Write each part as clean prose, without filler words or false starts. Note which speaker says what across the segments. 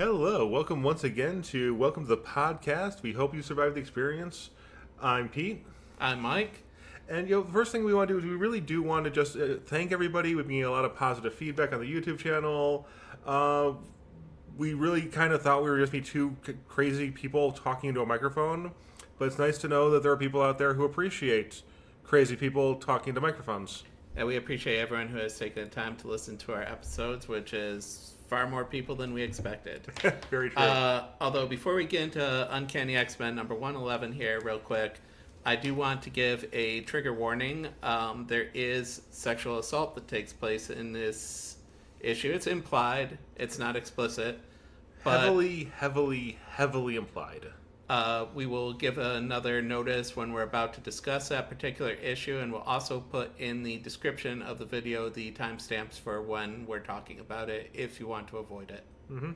Speaker 1: Hello, welcome once again to the podcast. We hope you survived the experience. I'm Pete,
Speaker 2: I'm Mike.
Speaker 1: and the first thing we want to do is we really do want to just thank everybody. We've been getting a lot of positive feedback on the YouTube channel. We really kind of thought we were just be two crazy people talking into a microphone, but it's nice to know that there are people out there who appreciate crazy people talking to microphones.
Speaker 2: And we appreciate everyone who has taken the time to listen to our episodes, which is far more people than we expected.
Speaker 1: Very true.
Speaker 2: Although, before we get into Uncanny X-Men number 111 here, real quick, I do want to give a trigger warning. There is sexual assault that takes place in this issue. It's implied. It's not explicit. But
Speaker 1: Heavily implied.
Speaker 2: We will give another notice when we're about to discuss that particular issue, and we'll also put in the description of the video the timestamps for when we're talking about it, if you want to avoid it.
Speaker 1: Mm-hmm.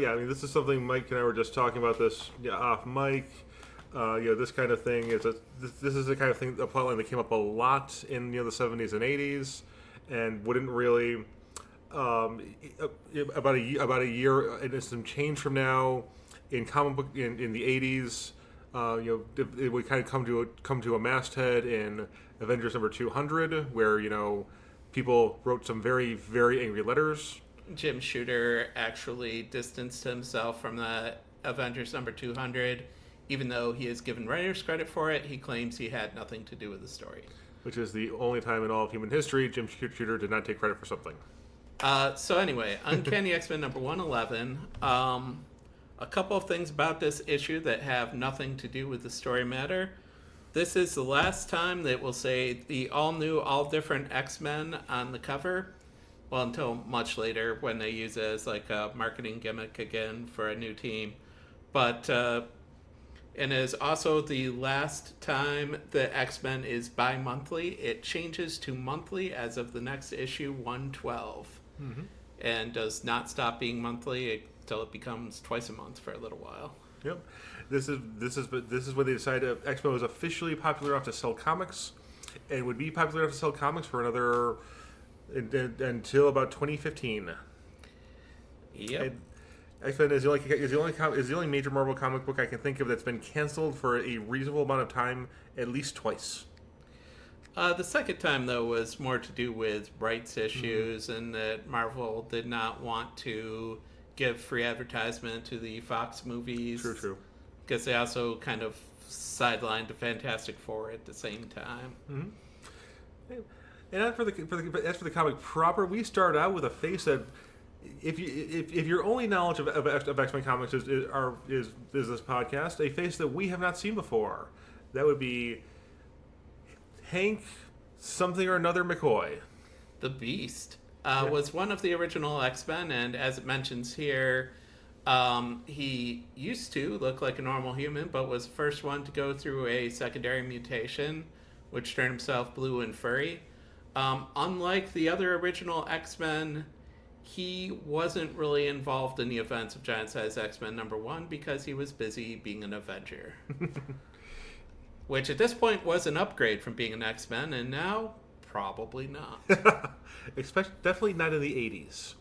Speaker 1: Yeah, I mean, this is something Mike and I were just talking about this off mic. This kind of thing is this is the kind of thing, a plotline that came up a lot in the 70s and 80s, and wouldn't really. About a year and some change from now, in comic book in the 80s, it would kind of come to a masthead in Avengers number 200, where people wrote some very, very angry letters.
Speaker 2: Jim Shooter actually distanced himself from the Avengers number 200, even though he is given writer's credit for it. He claims he had nothing to do with the story,
Speaker 1: Which is the only time in all of human history Jim Shooter did not take credit for something.
Speaker 2: So anyway, Uncanny X-Men number 111. A couple of things about this issue that have nothing to do with the story matter. This is the last time that we'll say the all-new, all-different X-Men on the cover. Well, until much later when they use it as like a marketing gimmick again for a new team. But, and is also the last time the X-Men is bi-monthly. It changes to monthly as of the next issue, 112. Mm-hmm. And does not stop being monthly until it becomes twice a month for a little while.
Speaker 1: Yep, this is when they decided X-Men was officially popular enough to sell comics, and would be popular enough to sell comics for another until about 2015.
Speaker 2: Yep.
Speaker 1: X-Men is the only major Marvel comic book I can think of that's been canceled for a reasonable amount of time, at least twice.
Speaker 2: The second time, though, was more to do with rights issues, and that Marvel did not want to give free advertisement to the Fox movies.
Speaker 1: True.
Speaker 2: Because they also kind of sidelined the Fantastic Four at the same time.
Speaker 1: Mm-hmm. And as for the comic proper, we start out with a face that, if your only knowledge of X-Men comics is this podcast, a face that we have not seen before, that would be Hank something or another McCoy.
Speaker 2: The Beast was one of the original X-Men, and as it mentions here, he used to look like a normal human, but was the first one to go through a secondary mutation, which turned himself blue and furry. Unlike the other original X-Men, he wasn't really involved in the events of Giant Size X-Men number 1 because he was busy being an Avenger. Which at this point was an upgrade from being an X-Men, and now probably not.
Speaker 1: Definitely not in the 80s.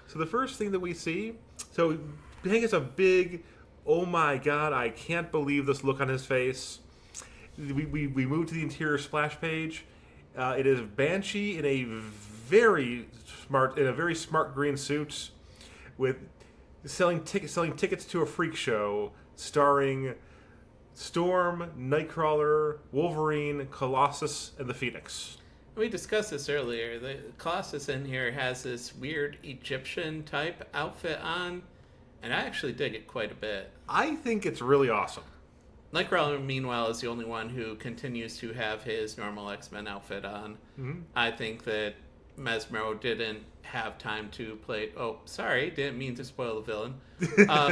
Speaker 1: So the first thing that we see, so Hank has a big, oh my god, I can't believe this look on his face. We move to the interior splash page. It is Banshee in a very smart green suit, with selling tickets to a freak show starring Storm, Nightcrawler, Wolverine, Colossus, and the Phoenix.
Speaker 2: We discussed this earlier. The Colossus in here has this weird Egyptian type outfit on, and I actually dig it quite a bit.
Speaker 1: I think it's really awesome.
Speaker 2: Nightcrawler, meanwhile, is the only one who continues to have his normal X-Men outfit on. Mm-hmm. I think that Mesmero didn't have time to play... Oh, sorry, didn't mean to spoil the villain.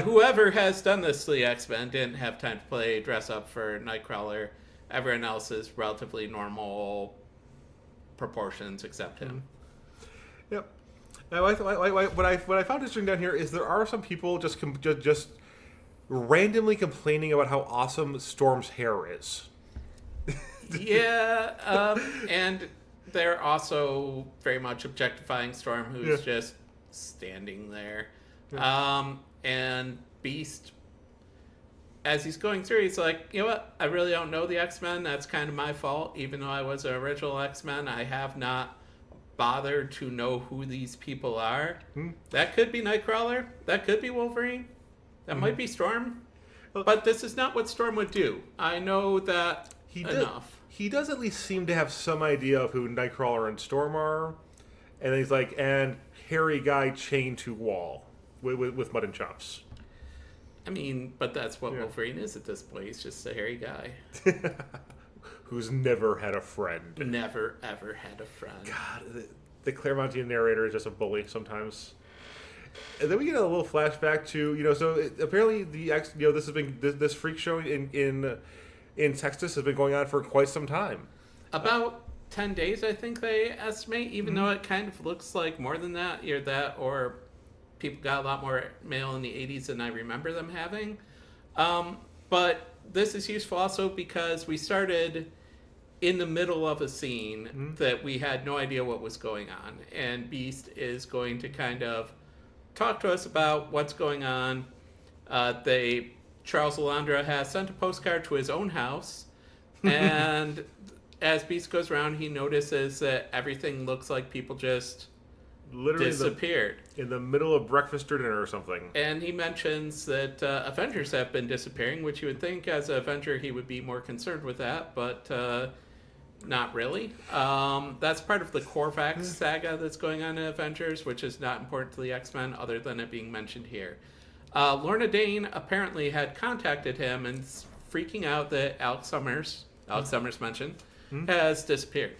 Speaker 2: Whoever has done this to the X-Men didn't have time to play dress up for Nightcrawler. Everyone else is relatively normal proportions except him.
Speaker 1: Yep. Now, what I found interesting down here is there are some people just randomly complaining about how awesome Storm's hair is.
Speaker 2: Yeah, and they're also very much objectifying Storm, who's just standing there.
Speaker 1: Yeah.
Speaker 2: And Beast, as he's going through, he's like, you know what? I really don't know the X-Men. That's kind of my fault. Even though I was an original X-Men, I have not bothered to know who these people are. That could be Nightcrawler. That could be Wolverine. That might be Storm. But this is not what Storm would do. I know that enough.
Speaker 1: He does at least seem to have some idea of who Nightcrawler and Storm are. And then he's like, and hairy guy chained to wall with mud and chops.
Speaker 2: I mean, but that's what Wolverine is at this point. He's just a hairy guy.
Speaker 1: Who's never had a friend.
Speaker 2: Never, ever had a friend.
Speaker 1: God, the Claremontian narrator is just a bully sometimes. And then we get a little flashback to, so apparently this has been, this freak show in Texas has been going on for quite some time.
Speaker 2: About 10 days, I think they estimate, even though it kind of looks like more than that. Either that or people got a lot more mail in the 80s than I remember them having. But this is useful also because we started in the middle of a scene that we had no idea what was going on. And Beast is going to kind of talk to us about what's going on. Charles Alondra has sent a postcard to his own house. And as Beast goes around, he notices that everything looks like people just literally disappeared.
Speaker 1: In the middle of breakfast or dinner or something.
Speaker 2: And he mentions that Avengers have been disappearing, which you would think as an Avenger he would be more concerned with that, but not really. That's part of the Korvax saga that's going on in Avengers, which is not important to the X-Men other than it being mentioned here. Lorna Dane apparently had contacted him and freaking out that Alex Summers mentioned, has disappeared.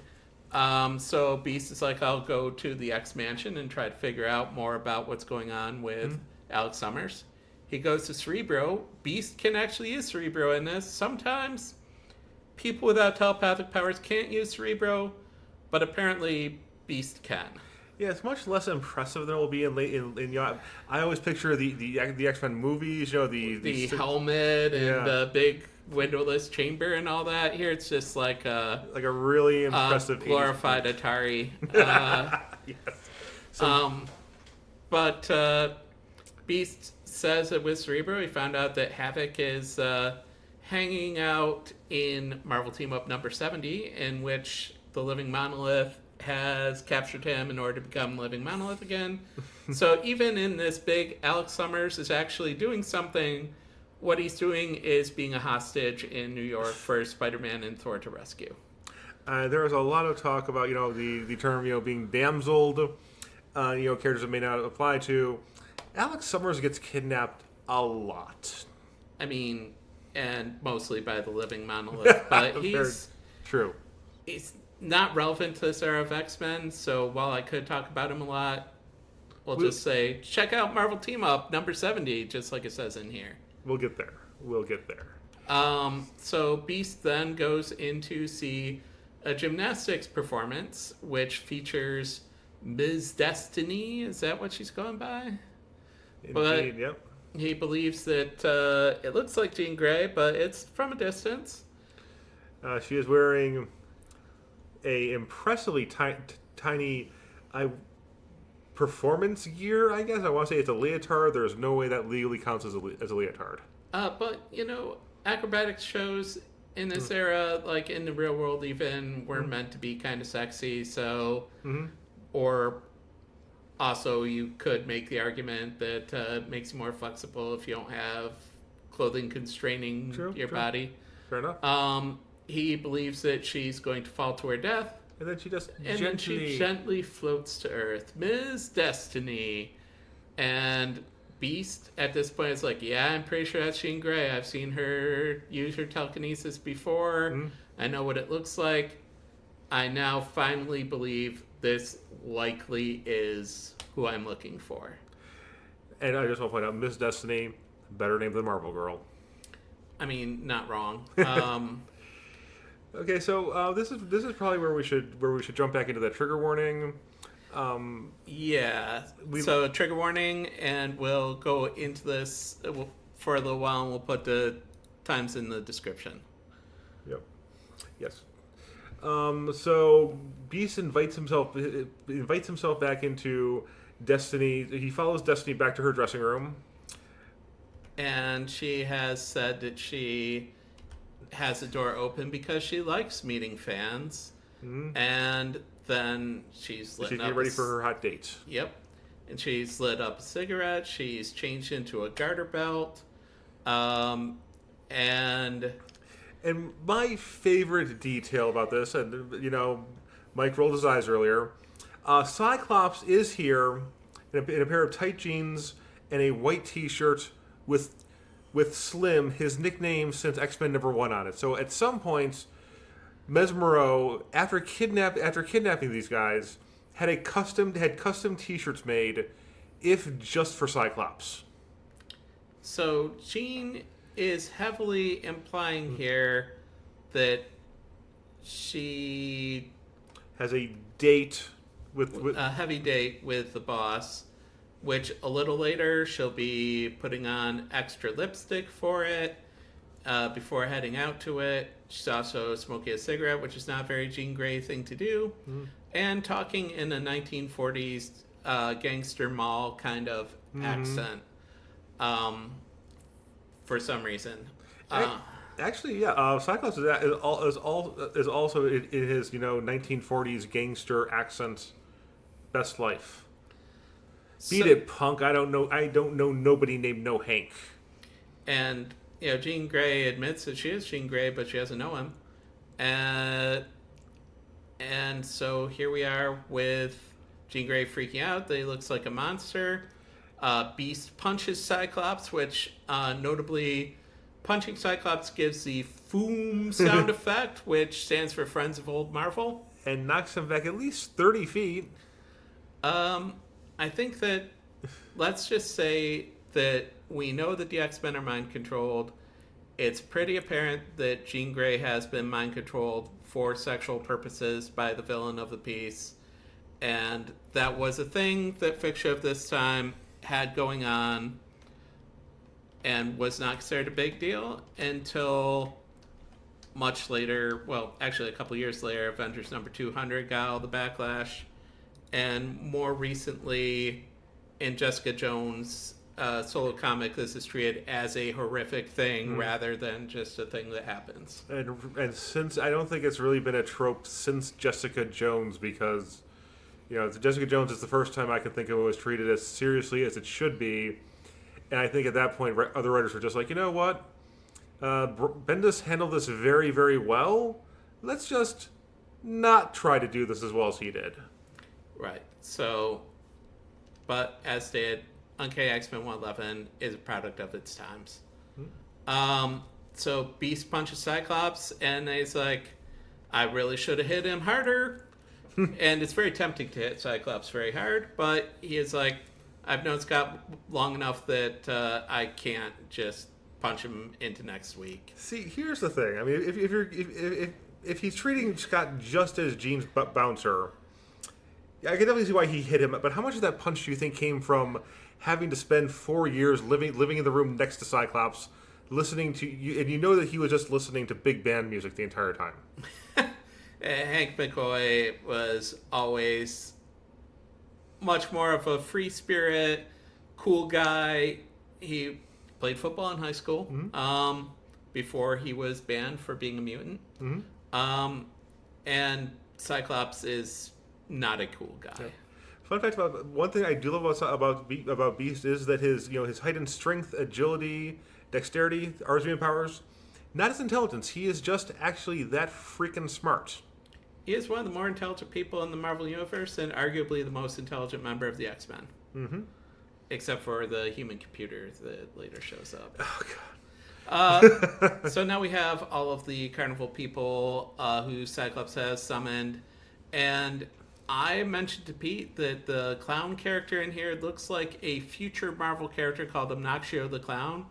Speaker 2: So Beast is like, I'll go to the X-Mansion and try to figure out more about what's going on with Alex Summers. He goes to Cerebro. Beast can actually use Cerebro in this. Sometimes people without telepathic powers can't use Cerebro, but apparently Beast can.
Speaker 1: Yeah, it's much less impressive than it will be in I always picture the X-Men movies,
Speaker 2: the helmet and the big windowless chamber and all that. Here it's just like a
Speaker 1: really impressive
Speaker 2: glorified Atari.
Speaker 1: Yes.
Speaker 2: But Beast says that with Cerebro, he found out that Havoc is hanging out in Marvel Team Up number 70, in which the Living Monolith has captured him in order to become Living Monolith again. So even in this big, Alex Summers is actually doing something. What he's doing is being a hostage in New York for Spider-Man and Thor to rescue.
Speaker 1: There was a lot of talk about, the term, being damseled, characters that may not apply to. Alex Summers gets kidnapped a lot.
Speaker 2: I mean, and mostly by the Living Monolith, but he's...
Speaker 1: True.
Speaker 2: He's not relevant to this era of X-Men, so while I could talk about him a lot, we'll just say, check out Marvel Team Up, number 70, just like it says in here.
Speaker 1: We'll get there.
Speaker 2: So Beast then goes in to see a gymnastics performance, which features Ms. Destiny. Is that what she's going by?
Speaker 1: Indeed, yep.
Speaker 2: He believes that it looks like Jean Grey, but it's from a distance.
Speaker 1: She is wearing a impressively tiny performance gear, I guess. I want to say it's a leotard. There's no way that legally counts as a leotard.
Speaker 2: But, acrobatics shows in this era, like in the real world even, were meant to be kind of sexy, so... Or also you could make the argument that it makes you more flexible if you don't have clothing constraining your body.
Speaker 1: Fair enough.
Speaker 2: He believes that she's going to fall to her death.
Speaker 1: And then she just
Speaker 2: gently floats to Earth. Ms. Destiny. And Beast at this point is like, yeah, I'm pretty sure that's Jean Grey. I've seen her use her telekinesis before. I know what it looks like. I now finally believe this likely is who I'm looking for.
Speaker 1: And I just want to point out, Ms. Destiny, better name than Marvel Girl.
Speaker 2: I mean, not wrong.
Speaker 1: Okay, so this is probably where we should jump back into that trigger warning.
Speaker 2: So trigger warning, and we'll go into this for a little while, and we'll put the times in the description.
Speaker 1: Yep. Yes. So Beast invites himself back into Destiny. He follows Destiny back to her dressing room.
Speaker 2: And she has said that she has the door open because she likes meeting fans.
Speaker 1: Mm-hmm.
Speaker 2: And then she's lit up.
Speaker 1: She's getting ready for her hot date.
Speaker 2: Yep. And she's lit up a cigarette. She's changed into a garter belt. And
Speaker 1: my favorite detail about this, and Mike rolled his eyes earlier. Cyclops is here in a pair of tight jeans and a white T-shirt with Slim, his nickname since X-Men #1 on it. So at some point, Mesmero, after kidnapping these guys, had custom T-shirts made, if just for Cyclops.
Speaker 2: So Jean is heavily implying here that she
Speaker 1: has a date with
Speaker 2: a heavy date with the boss, which a little later she'll be putting on extra lipstick for it before heading out to it. She's also smoking a cigarette, which is not a very Jean Grey thing to do, and talking in a 1940s gangster mall kind of accent for some reason.
Speaker 1: Actually, yeah, Cyclops is also in his 1940s gangster accent. Best life. Beat it, punk! I don't know nobody named No Hank.
Speaker 2: And Jean Grey admits that she is Jean Grey, but she doesn't know him. And so here we are with Jean Grey freaking out that he looks like a monster. Beast punches Cyclops, which notably, punching Cyclops gives the foom sound effect, which stands for Friends of Old Marvel.
Speaker 1: And knocks him back at least 30 feet.
Speaker 2: I think that, let's just say that we know that the X-Men are mind-controlled. It's pretty apparent that Jean Grey has been mind-controlled for sexual purposes by the villain of the piece. And that was a thing that Fiction of this time had going on and was not considered a big deal until much later, well, actually a couple years later, Avengers number 200 got all the backlash. And more recently, in Jessica Jones' solo comic, this is treated as a horrific thing rather than just a thing that happens.
Speaker 1: And since I don't think it's really been a trope since Jessica Jones, because Jessica Jones is the first time I can think of it was treated as seriously as it should be. And I think at that point, other writers were just like, you know what? Bendis handled this very, very well. Let's just not try to do this as well as he did.
Speaker 2: Right. So, but as stated, Uncanny X-Men 111 is a product of its times. So Beast punches Cyclops, and he's like, I really should have hit him harder. And it's very tempting to hit Cyclops very hard, but he is like, I've known Scott long enough that I can't just punch him into next week.
Speaker 1: See, here's the thing. I mean, if he's treating Scott just as Jean's bouncer, I can definitely see why he hit him. But how much of that punch do you think came from having to spend 4 years living in the room next to Cyclops, listening to you, and you know that he was just listening to big band music the entire time?
Speaker 2: Hank McCoy was always much more of a free spirit, cool guy. He played football in high school before he was banned for being a mutant. And Cyclops is not a cool guy. Yeah.
Speaker 1: Fun fact about one thing I do love about Beast is that his heightened strength, agility, dexterity, RSV powers, not his intelligence. He is just actually that freaking smart.
Speaker 2: He is one of the more intelligent people in the Marvel Universe and arguably the most intelligent member of the X-Men. Except for the human computer that later shows up.
Speaker 1: Oh, God.
Speaker 2: So now we have all of the carnival people who Cyclops has summoned. And I mentioned to Pete that the clown character in here looks like a future Marvel character called Obnoxio the Clown.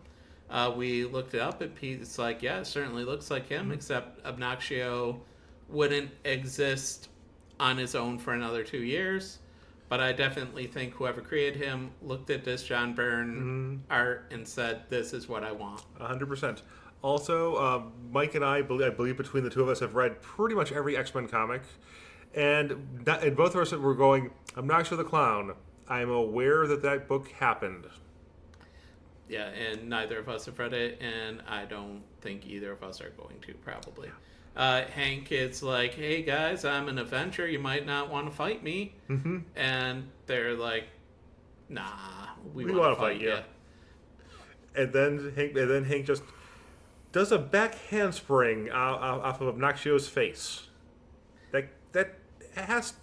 Speaker 2: We looked it up, and Pete's like, yeah, it certainly looks like him, except Obnoxio wouldn't exist on his own for another 2 years. But I definitely think whoever created him looked at this John Byrne art and said, this is what I want.
Speaker 1: 100%. Also, Mike and I believe between the two of us have read pretty much every X-Men comic. And both of us were going, Obnoxio the Clown. I'm aware that book happened.
Speaker 2: Yeah, and neither of us have read it, and I don't think either of us are going to, probably. Hank is like, hey guys, I'm an Avenger, you might not want to fight me.
Speaker 1: Mm-hmm.
Speaker 2: And they're like, nah, we
Speaker 1: want
Speaker 2: to fight you.
Speaker 1: And then Hank just does a back handspring off of Obnoxio's face. That's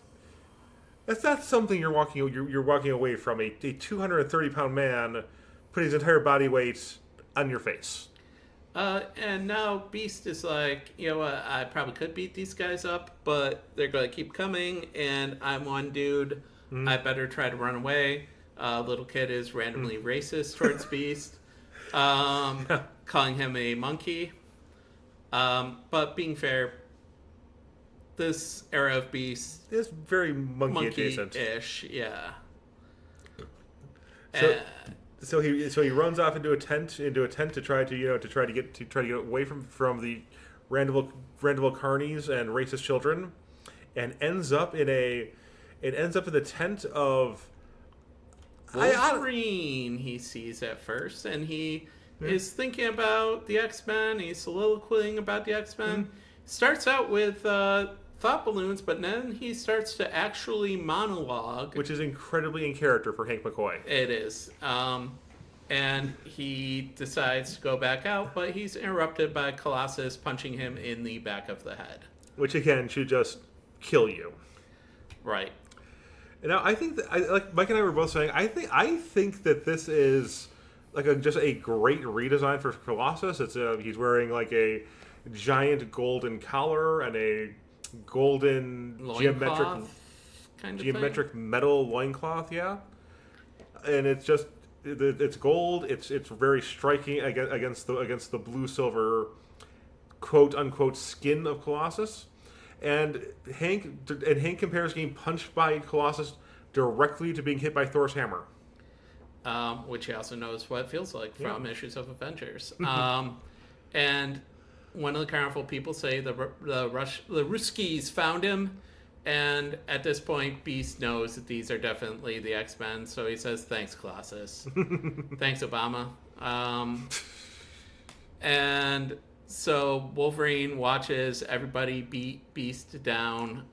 Speaker 1: not something you're walking away from. A 230-pound man putting his entire body weight on your face.
Speaker 2: And now Beast is like, you know what, I probably could beat these guys up, but they're going to keep coming, and I'm one dude. I better try to run away. Little kid is randomly racist towards Beast, calling him a monkey. But being fair, this era of Beast
Speaker 1: is very monkey adjacent.
Speaker 2: Monkey-ish, yeah.
Speaker 1: So he runs off into a tent to try to get away from the random carnies and racist children, and ends up in the tent of
Speaker 2: Wolverine. He sees at first, and he is thinking about the X-Men. He's soliloquying about the X-Men. Starts out with thought balloons, but then he starts to actually monologue,
Speaker 1: which is incredibly in character for Hank McCoy.
Speaker 2: It is. And he decides to go back out, but he's interrupted by Colossus punching him in the back of the head.
Speaker 1: Which, again, should just kill you.
Speaker 2: Right.
Speaker 1: And now, I think that, like Mike and I were both saying, I think that this is just a great redesign for Colossus. It's he's wearing like a giant golden collar and a golden geometric metal loincloth, yeah. And it's gold. It's very striking against the blue silver quote unquote skin of Colossus. And Hank compares getting punched by Colossus directly to being hit by Thor's hammer.
Speaker 2: Which he also knows what it feels like from issues of Avengers. And one of the Carnival people say the Ruskies found him, and at this point, Beast knows that these are definitely the X-Men, so he says, "Thanks, Colossus. Thanks, Obama." And so Wolverine watches everybody beat Beast down.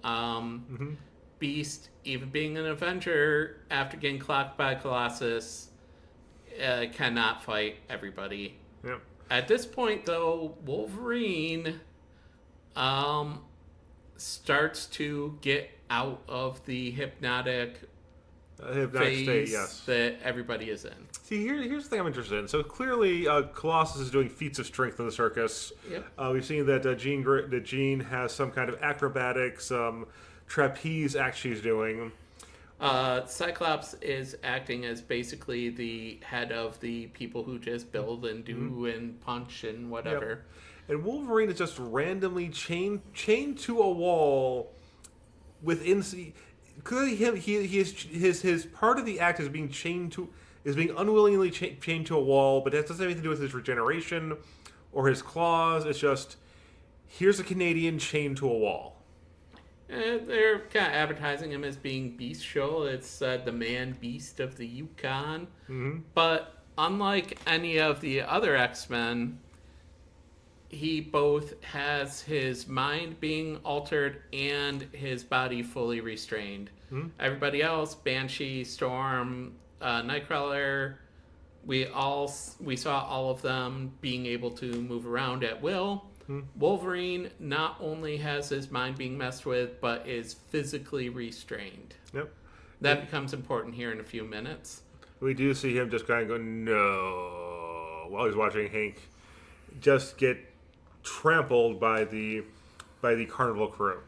Speaker 2: Beast, even being an Avenger, after getting clocked by Colossus, cannot fight everybody.
Speaker 1: Yep.
Speaker 2: At this point, though, Wolverine starts to get out of the hypnotic phase
Speaker 1: state, yes,
Speaker 2: that everybody is in.
Speaker 1: See, here's the thing I'm interested in. So clearly, Colossus is doing feats of strength in the circus.
Speaker 2: Yep.
Speaker 1: We've seen that Jean has some kind of acrobatics, trapeze act she's doing.
Speaker 2: Cyclops is acting as basically the head of the people who just build and do and punch and whatever.
Speaker 1: Yep. And Wolverine is just randomly chained to a wall within. Clearly, his part of the act is being unwillingly chained to a wall, but that doesn't have anything to do with his regeneration or his claws. It's just, here's a Canadian chained to a wall.
Speaker 2: They're kind of advertising him as being Beast Show. It's the man beast of the Yukon. Mm-hmm. But unlike any of the other X-Men, he both has his mind being altered and his body fully restrained. Mm-hmm. Everybody else, Banshee, Storm, Nightcrawler, we saw all of them being able to move around at will. Wolverine not only has his mind being messed with, but is physically restrained.
Speaker 1: Yep.
Speaker 2: That becomes important here in a few minutes.
Speaker 1: We do see him just kind of go, no, while he's watching Hank just get trampled by the carnival crew.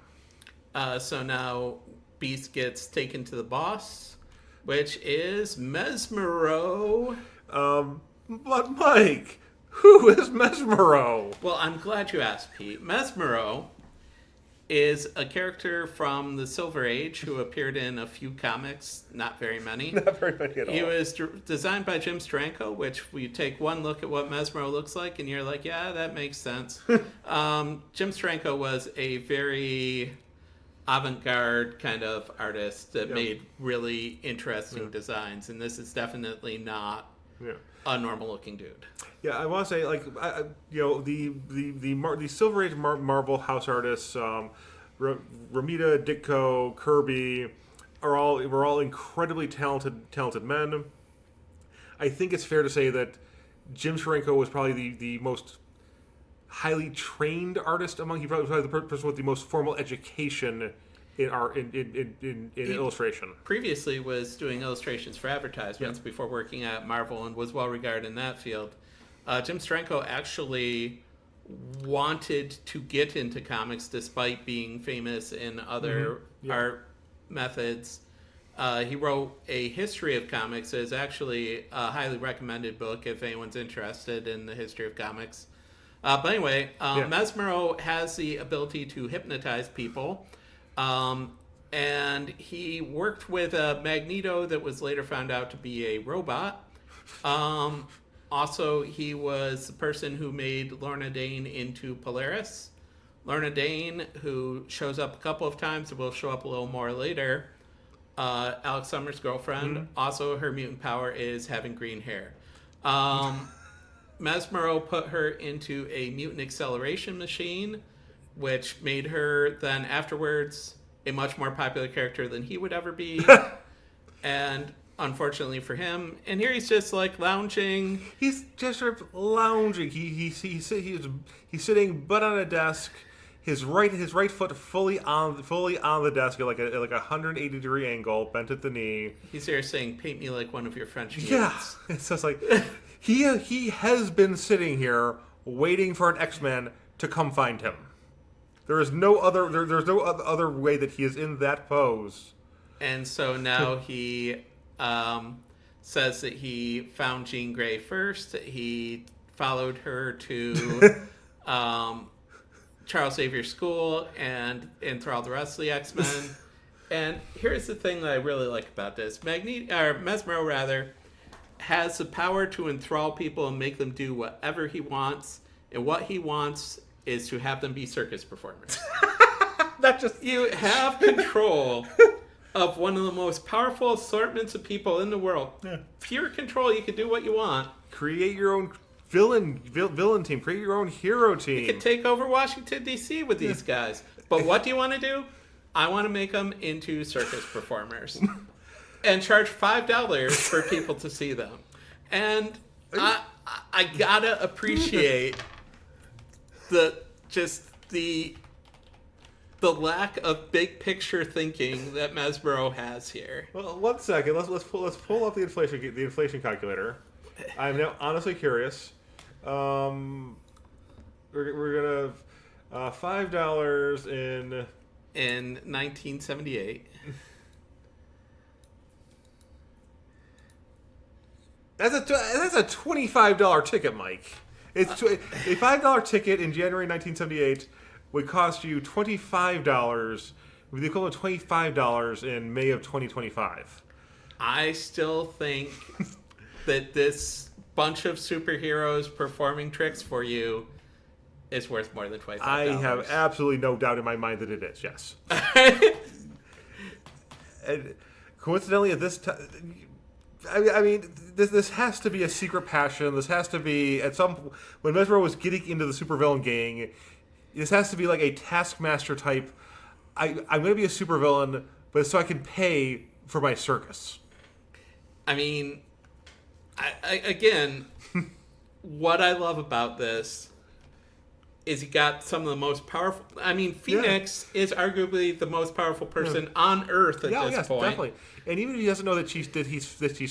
Speaker 2: So now Beast gets taken to the boss, which is Mesmero.
Speaker 1: But Mike, who is Mesmero?
Speaker 2: Well, I'm glad you asked, Pete. Mesmero is a character from the Silver Age who appeared in a few comics, not very many.
Speaker 1: Not very many at all.
Speaker 2: He was designed by Jim Steranko, which we take one look at what Mesmero looks like, and you're like, yeah, that makes sense. Jim Steranko was a very avant-garde kind of artists that made really interesting designs, and this is definitely not a normal-looking dude.
Speaker 1: Yeah, I want to say, like, the Silver Age Marvel house artists, Romita, Ditko, Kirby, were all incredibly talented men. I think it's fair to say that Jim Steranko was probably the most highly trained artist among. He probably was the person with the most formal education in art in illustration.
Speaker 2: Previously was doing illustrations for advertisements before working at Marvel and was well regarded in that field. Jim Steranko actually wanted to get into comics despite being famous in other art methods. He wrote a history of comics. It's actually a highly recommended book if anyone's interested in the history of comics. But anyway, Mesmero has the ability to hypnotize people. And he worked with a Magneto that was later found out to be a robot. Also, he was the person who made Lorna Dane into Polaris. Lorna Dane, who shows up a couple of times and will show up a little more later, Alex Summers' girlfriend. Also, her mutant power is having green hair. Mesmero put her into a mutant acceleration machine, which made her then afterwards a much more popular character than he would ever be. And unfortunately for him, and here he's just like lounging.
Speaker 1: He's just sort of lounging. He's sitting butt on a desk. His right foot fully on the desk at like a 180-degree angle, bent at the knee.
Speaker 2: He's there saying, "Paint me like one of your French mutants."
Speaker 1: Yeah, it's just like he has been sitting here waiting for an X-Men to come find him. There is no other. There's no other way that he is in that pose.
Speaker 2: And so now he says that he found Jean Grey first. He followed her to Charles Xavier's school and through all the rest of the X-Men. And here's the thing that I really like about this. Mesmero has the power to enthrall people and make them do whatever he wants. And what he wants is to have them be circus performers.
Speaker 1: Not just
Speaker 2: you have control of one of the most powerful assortments of people in the world. Pure control. You can do what you want.
Speaker 1: Create your own villain team. Create your own hero team.
Speaker 2: You can take over Washington, D.C. with these guys. But what do you want to do? I want to make them into circus performers. And charge $5 for people to see them. And I gotta appreciate the lack of big picture thinking that Mesmero has here.
Speaker 1: Well, 1 second. Let's pull up the inflation calculator. I'm now honestly curious. We're gonna $5
Speaker 2: in 1978.
Speaker 1: That's a $25 ticket, Mike. It's a $5 ticket in January 1978 would cost you $25, with the equivalent of $25 in May of 2025.
Speaker 2: I still think that this bunch of superheroes performing tricks for you is worth more than $25.
Speaker 1: I have absolutely no doubt in my mind that it is, yes. And coincidentally, at this time, I mean, this has to be a secret passion. This has to be when Mesmero was getting into the supervillain gang. This has to be like a Taskmaster type. I'm going to be a supervillain, but so I can pay for my circus.
Speaker 2: I mean, again, what I love about this is he got some of the most powerful. I mean, Phoenix is arguably the most powerful person on Earth at this point.
Speaker 1: Definitely. And even if he doesn't know that she's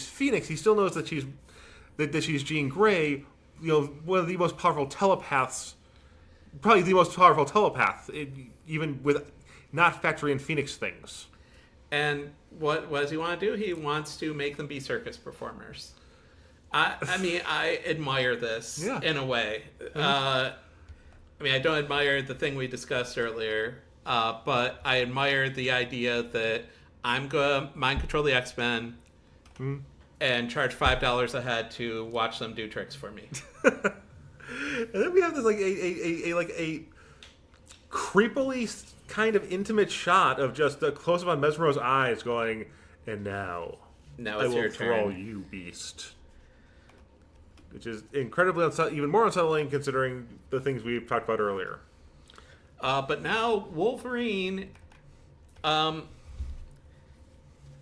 Speaker 1: Phoenix, he still knows that she's Jean Grey. You know, one of the most powerful telepaths, probably the most powerful telepath, even with not factoring in Phoenix things.
Speaker 2: And what does he want to do? He wants to make them be circus performers. I mean, I admire this in a way. I mean, I don't admire the thing we discussed earlier, but I admire the idea that I'm going to mind control the X-Men and charge $5 a head to watch them do tricks for me.
Speaker 1: And then we have this creepily kind of intimate shot of just a close-up on Mesmero's eyes going, and now
Speaker 2: Now
Speaker 1: I
Speaker 2: it's
Speaker 1: will
Speaker 2: your
Speaker 1: throw
Speaker 2: turn.
Speaker 1: you, beast. Which is incredibly even more unsettling considering the things we've talked about earlier.
Speaker 2: But now Wolverine,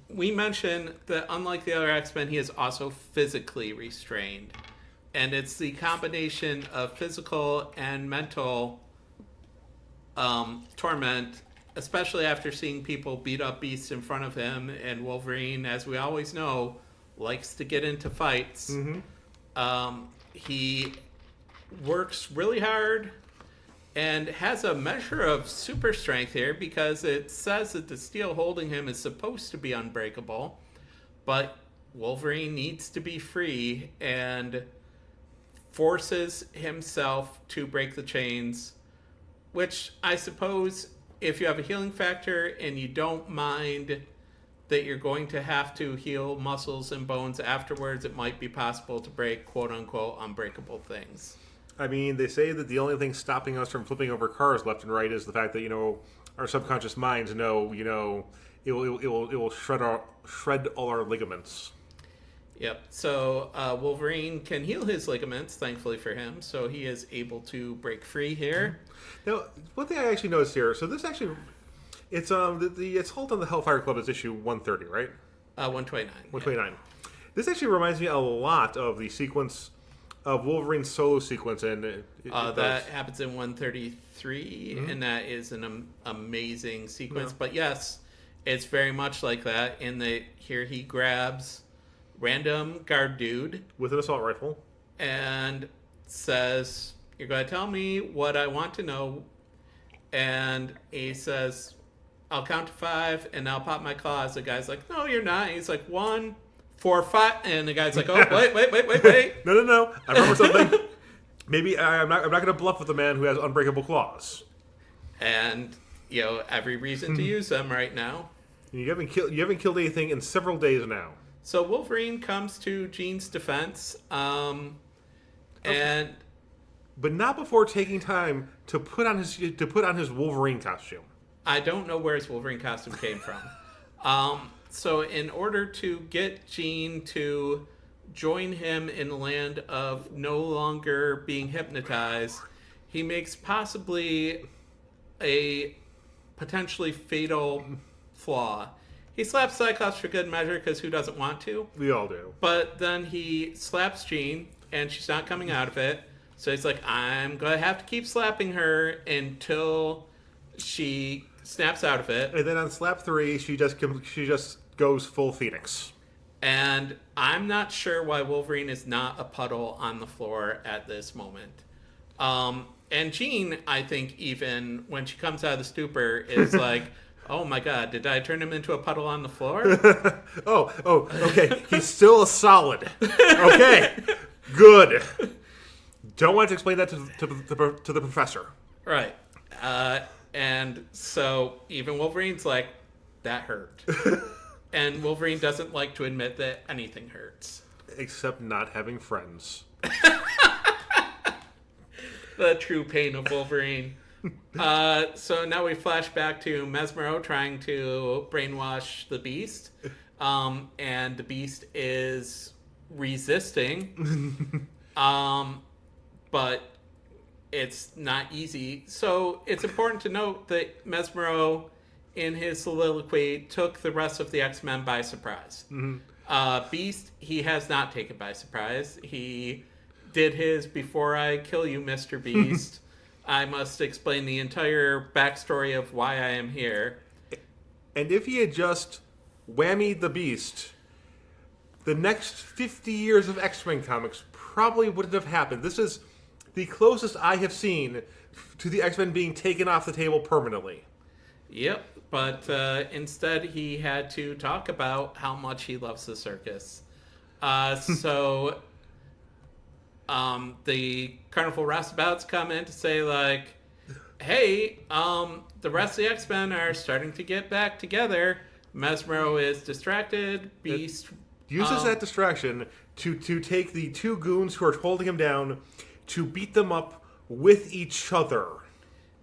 Speaker 2: we mentioned that unlike the other X-Men, he is also physically restrained. And it's the combination of physical and mental torment, especially after seeing people beat up Beast in front of him. And Wolverine, as we always know, likes to get into fights. He works really hard and has a measure of super strength here because it says that the steel holding him is supposed to be unbreakable, but Wolverine needs to be free and forces himself to break the chains, which I suppose if you have a healing factor and you don't mind that you're going to have to heal muscles and bones afterwards, it might be possible to break quote-unquote unbreakable things.
Speaker 1: I mean, they say that the only thing stopping us from flipping over cars left and right is the fact that, our subconscious minds know, it will shred all our ligaments.
Speaker 2: Yep. So Wolverine can heal his ligaments, thankfully for him, so he is able to break free here.
Speaker 1: Now, one thing I actually noticed here, so this actually, it's the Assault on the Hellfire Club is issue 130, right?
Speaker 2: 129.
Speaker 1: 129. Yeah. This actually reminds me a lot of the sequence of Wolverine's solo sequence, and
Speaker 2: that happens in 133, and that is an amazing sequence. Yeah. But yes, it's very much like that. In that here he grabs random guard dude
Speaker 1: with an assault rifle
Speaker 2: and says, "You're going to tell me what I want to know." And he says, "I'll count to 5, and I'll pop my claws." The guy's like, "No, you're not." And he's like, 1, 4, 5, and the guy's like, "Oh, wait."
Speaker 1: No. I remember something. Maybe I'm not going to bluff with a man who has unbreakable claws.
Speaker 2: And every reason to use them right now.
Speaker 1: You haven't killed anything in several days now.
Speaker 2: So Wolverine comes to Jean's defense, and
Speaker 1: but not before taking time to put on his Wolverine costume.
Speaker 2: I don't know where his Wolverine costume came from. So in order to get Jean to join him in the land of no longer being hypnotized, he makes possibly a potentially fatal flaw. He slaps Cyclops for good measure, because who doesn't want to?
Speaker 1: We all do.
Speaker 2: But then he slaps Jean, and she's not coming out of it. So he's like, I'm going to have to keep slapping her until she snaps out of it.
Speaker 1: And then on slap 3, she just goes full Phoenix.
Speaker 2: And I'm not sure why Wolverine is not a puddle on the floor at this moment. And Jean, I think, even when she comes out of the stupor, is like, oh my God, did I turn him into a puddle on the floor?
Speaker 1: oh, okay. He's still a solid. Okay, good. Don't want to explain that to the professor.
Speaker 2: Right. And so even Wolverine's like, that hurt. And Wolverine doesn't like to admit that anything hurts.
Speaker 1: Except not having friends.
Speaker 2: The true pain of Wolverine. So now we flash back to Mesmero trying to brainwash the Beast. And the Beast is resisting. But it's not easy. So it's important to note that Mesmero, in his soliloquy, took the rest of the X-Men by surprise. Beast, he has not taken by surprise. He did his "before I kill you, Mr. Beast, I must explain the entire backstory of why I am here."
Speaker 1: And if he had just whammied the Beast, the next 50 years of X-Men comics probably wouldn't have happened. This is the closest I have seen to the X-Men being taken off the table permanently.
Speaker 2: Yep, but instead he had to talk about how much he loves the circus. So the Carnival Roustabouts come in to say, like, hey, the rest of the X-Men are starting to get back together. Mesmero is distracted. Beast
Speaker 1: uses that distraction to take the two goons who are holding him down to beat them up with each other.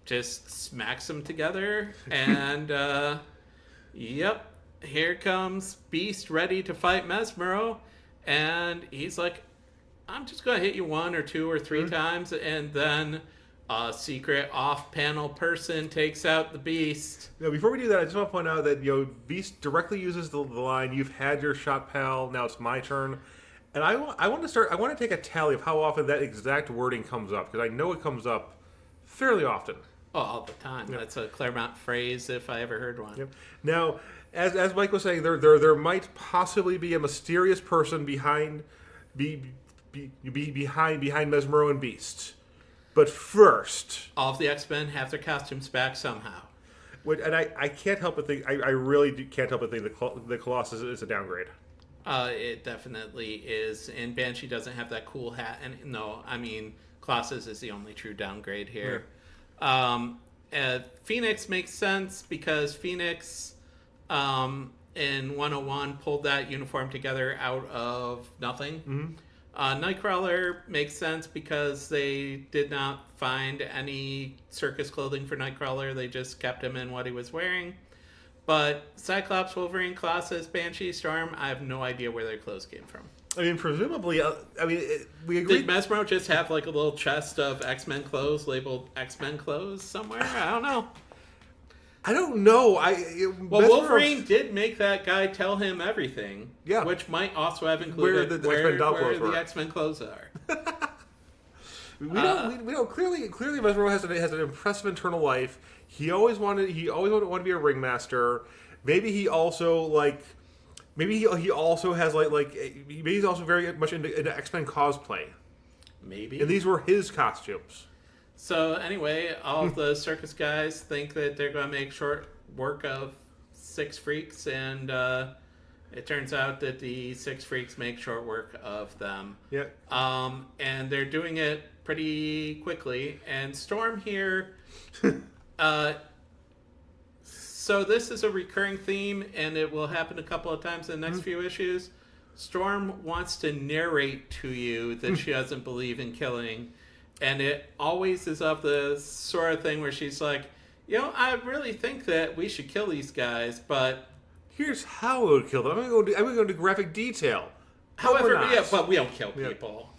Speaker 2: just smacks them together, and yep, here comes Beast ready to fight Mesmero, and he's like, I'm just gonna hit you 1 or 2 or 3 times, and then a secret off-panel person takes out the Beast.
Speaker 1: Now, before we do that, I just want to point out that Beast directly uses the line, "You've had your shot, pal. Now it's my turn." And I want to take a tally of how often that exact wording comes up, because I know it comes up fairly often.
Speaker 2: Oh, all the time. Yep. That's a Claremont phrase if I ever heard one.
Speaker 1: Yep. Now, as Mike was saying, there might possibly be a mysterious person behind Mesmero and Beast. But first,
Speaker 2: all of the X-Men have their costumes back somehow.
Speaker 1: And I can't help but think, I really can't help but think the Colossus is a downgrade.
Speaker 2: It definitely is. And Banshee doesn't have that cool hat. And no, I mean, Colossus is the only true downgrade here. Yeah. Phoenix makes sense because Phoenix in 101 pulled that uniform together out of nothing. Mm-hmm. Nightcrawler makes sense because they did not find any circus clothing for Nightcrawler. They just kept him in what he was wearing. But Cyclops, Wolverine, Colossus, Banshee, Storm, I have no idea where their clothes came from.
Speaker 1: I mean, presumably, we agree.
Speaker 2: Did Mesmero just have like a little chest of X-Men clothes labeled X-Men clothes somewhere? I don't know.
Speaker 1: I don't know.
Speaker 2: Wolverine did make that guy tell him everything.
Speaker 1: Yeah.
Speaker 2: Which might also have included where the X-Men clothes are.
Speaker 1: we don't clearly Mesmero has an impressive internal life. He always wanted to be a ringmaster. Maybe he also maybe he's also very much into X-Men cosplay.
Speaker 2: Maybe.
Speaker 1: And these were his costumes.
Speaker 2: So anyway, all of the circus guys think that they're going to make short work of 6 freaks, and it turns out that the 6 freaks make short work of them.
Speaker 1: Yeah.
Speaker 2: And they're doing it pretty quickly. And Storm here, so this is a recurring theme, and it will happen a couple of times in the next few issues. Storm wants to narrate to you that she doesn't believe in killing. And it always is of the sort of thing where she's like, I really think that we should kill these guys, but
Speaker 1: here's how we would kill them. I'm going to go into graphic detail.
Speaker 2: However, but we don't kill people.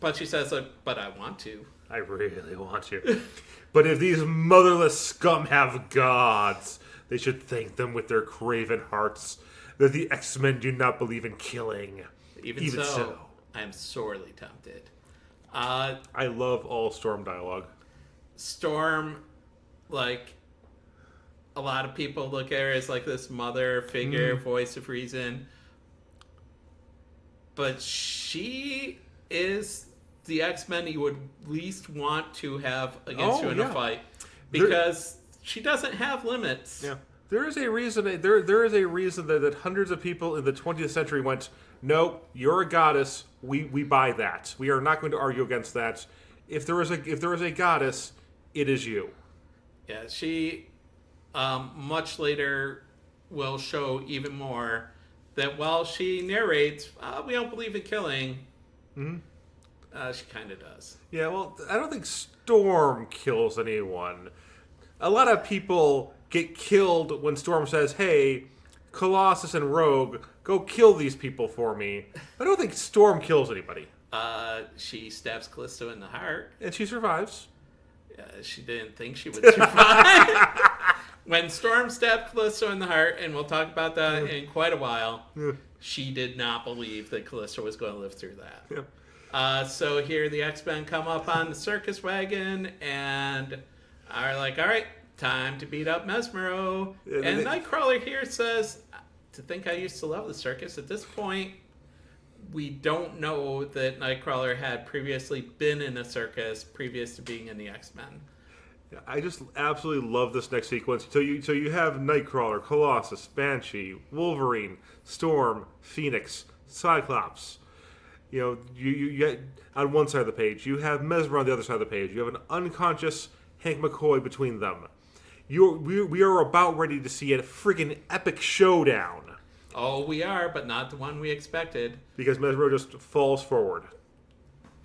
Speaker 2: But she says, but I want to.
Speaker 1: I really want to. But if these motherless scum have gods, they should thank them with their craven hearts that the X-Men do not believe in killing.
Speaker 2: Even so. I am sorely tempted.
Speaker 1: I love all Storm dialogue.
Speaker 2: Storm, a lot of people look at her as this mother figure, voice of reason. But she is the X-Men you would least want to have against you in a fight. Because she doesn't have limits.
Speaker 1: Yeah. There is a reason that hundreds of people in the 20th century went, no, you're a goddess. We buy that. We are not going to argue against that. If there is a goddess, it is you.
Speaker 2: Yeah, she much later will show even more that while she narrates, we don't believe in killing. Mm-hmm. She kind of does.
Speaker 1: Yeah, well, I don't think Storm kills anyone. A lot of people get killed when Storm says, "Hey, Colossus and Rogue, go kill these people for me." I don't think Storm kills anybody.
Speaker 2: She stabs Callisto in the heart.
Speaker 1: And she survives.
Speaker 2: She didn't think she would survive. When Storm stabbed Callisto in the heart, and we'll talk about that in quite a while, she did not believe that Callisto was going to live through that. Yeah. So here the X-Men come up on the circus wagon and are like, all right, time to beat up Mesmero. And Nightcrawler here says, to think I used to love the circus. At this point, we don't know that Nightcrawler had previously been in a circus previous to being in the X-Men.
Speaker 1: I just absolutely love this next sequence. So you have Nightcrawler, Colossus, Banshee, Wolverine, Storm, Phoenix, Cyclops. You get on one side of the page. You have Mesmero on the other side of the page. You have an unconscious Hank McCoy between them. We are about ready to see a freaking epic showdown.
Speaker 2: Oh, we are, but not the one we expected.
Speaker 1: Because Mesmero just falls forward.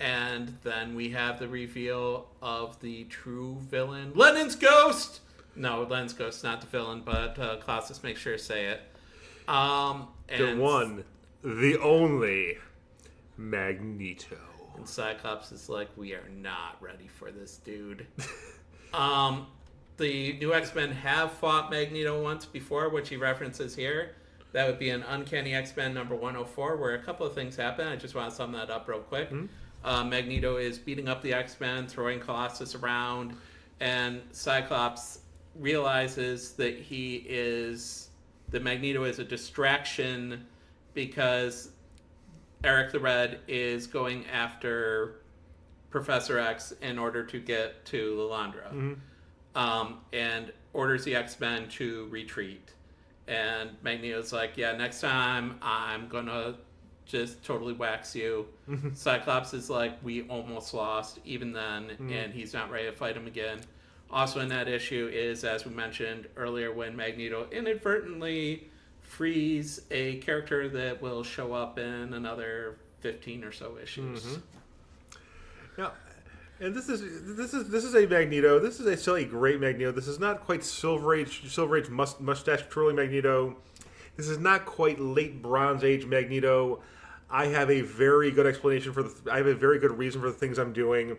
Speaker 2: And then we have the reveal of the true villain, Lenin's Ghost! No, Lenin's Ghost, not the villain, but Colossus makes sure to say it.
Speaker 1: The
Speaker 2: And
Speaker 1: one, the only, Magneto.
Speaker 2: And Cyclops is like, we are not ready for this dude. The new X-Men have fought Magneto once before, which he references here. That would be in Uncanny X-Men number 104, where a couple of things happen. I just want to sum that up real quick. Magneto is beating up the X-Men, throwing Colossus around, and Cyclops realizes that Magneto is a distraction because Eric the Red is going after Professor X in order to get to Lilandra. And orders the X-Men to retreat. And Magneto's like, yeah, next time I'm going to just totally wax you. Cyclops is like, we almost lost even then, and he's not ready to fight him again. Also in that issue is, as we mentioned earlier, when Magneto inadvertently frees a character that will show up in another 15 or so issues.
Speaker 1: Yeah. And this is a Magneto. This is a silly great Magneto. This is not quite Silver Age mustache twirling Magneto. This is not quite late Bronze Age Magneto. I have a very good explanation I have a very good reason for the things I'm doing.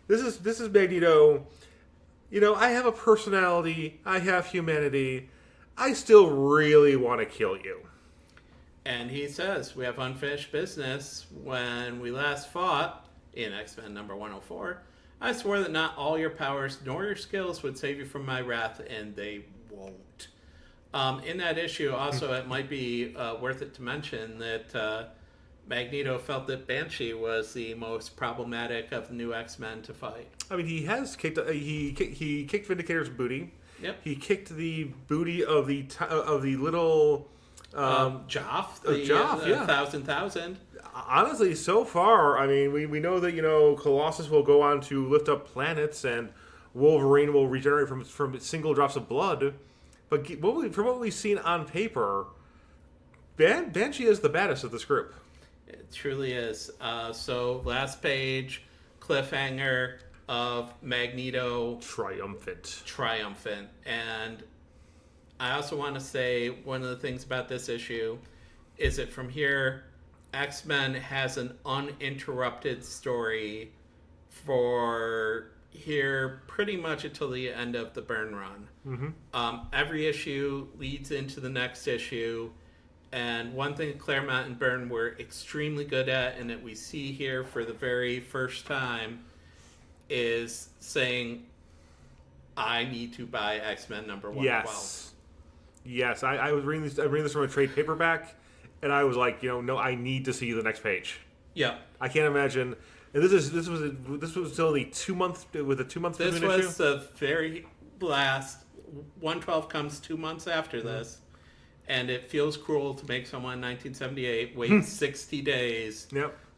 Speaker 1: This is Magneto. You know, I have a personality. I have humanity. I still really want to kill you.
Speaker 2: And he says, we have unfinished business. When we last fought in X-Men number 104, I swore that not all your powers nor your skills would save you from my wrath, and they won't. In that issue, also, it might be worth it to mention that Magneto felt that Banshee was the most problematic of the new X-Men to fight.
Speaker 1: I mean, he has kicked. He kicked Vindicator's booty.
Speaker 2: Yep.
Speaker 1: He kicked the booty of the little
Speaker 2: Joff. The
Speaker 1: Joff, yeah.
Speaker 2: Thousand.
Speaker 1: Honestly, so far, I mean, we know that, you know, Colossus will go on to lift up planets, and Wolverine will regenerate from single drops of blood. But from what we've seen on paper, Banshee is the baddest of this group.
Speaker 2: It truly is. So last page, cliffhanger of Magneto triumphant. And I also want to say one of the things about this issue is that from here, X-Men has an uninterrupted story for here pretty much until the end of the Byrne run. Every issue leads into the next issue, and one thing that Claremont and Byrne were extremely good at, and that we see here for the very first time, is saying, I need to buy X-Men number 112.
Speaker 1: Yes. I was reading this from a trade paperback, and I was like, you know, no, I need to see the next page.
Speaker 2: Yeah.
Speaker 1: I can't imagine. And this was still the 2 month with a 2 month.
Speaker 2: This was the very last. 112 comes 2 months after this, and it feels cruel to make someone in 1978 wait 60 days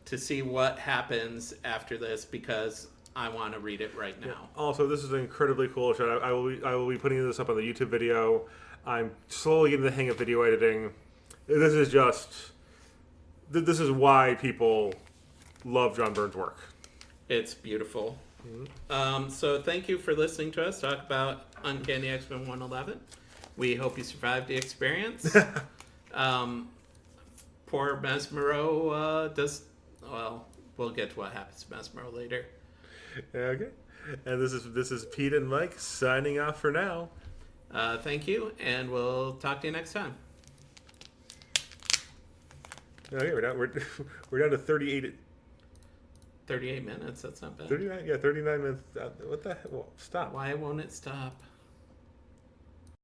Speaker 2: to see what happens after this, because I want to read it right now.
Speaker 1: Yeah. Also, this is an incredibly cool show. I will be putting this up on the YouTube video. I'm slowly getting the hang of video editing. This is why people love John Byrne's work. It's
Speaker 2: beautiful. So thank you for listening to us talk about Uncanny X-Men 111. We hope you survived the experience. Poor Mesmero we'll get to what happens to Mesmero later.
Speaker 1: Okay. And this is Pete and Mike signing off for now.
Speaker 2: Thank you, and we'll talk to you next time.
Speaker 1: Okay, we're down to 38.
Speaker 2: 38 minutes. That's not bad.
Speaker 1: 39. Yeah, 39 minutes. What the hell? Well, stop.
Speaker 2: Why won't it stop?